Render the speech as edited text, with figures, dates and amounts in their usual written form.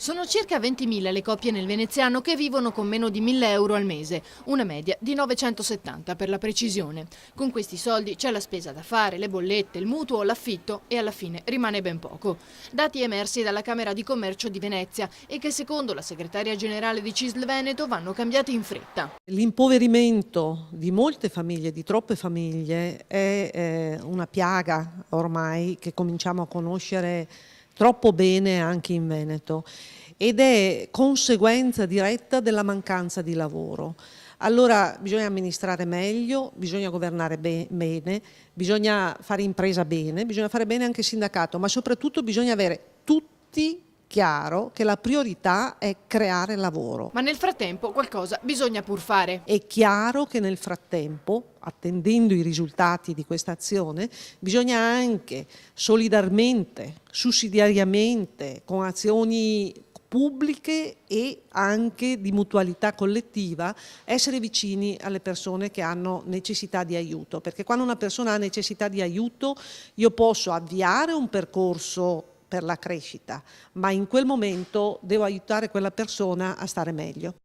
Sono circa 20.000 le coppie nel veneziano che vivono con meno di 1.000 euro al mese, una media di 970 per la precisione. Con questi soldi c'è la spesa da fare, le bollette, il mutuo, l'affitto e alla fine rimane ben poco. Dati emersi dalla Camera di Commercio di Venezia e che secondo la segretaria generale di CISL Veneto vanno cambiati in fretta. L'impoverimento di molte famiglie, di troppe famiglie, è una piaga ormai che cominciamo a conoscere troppo bene anche in Veneto ed è conseguenza diretta della mancanza di lavoro. Allora bisogna amministrare meglio, bisogna governare bene, bisogna fare impresa bene, bisogna fare bene anche il sindacato, ma soprattutto bisogna avere tutti chiaro che la priorità è creare lavoro. Ma nel frattempo qualcosa bisogna pur fare. È chiaro che nel frattempo, attendendo i risultati di questa azione, bisogna anche solidarmente, sussidiariamente, con azioni pubbliche e anche di mutualità collettiva, essere vicini alle persone che hanno necessità di aiuto, perché quando una persona ha necessità di aiuto io posso avviare un percorso per la crescita, ma in quel momento devo aiutare quella persona a stare meglio.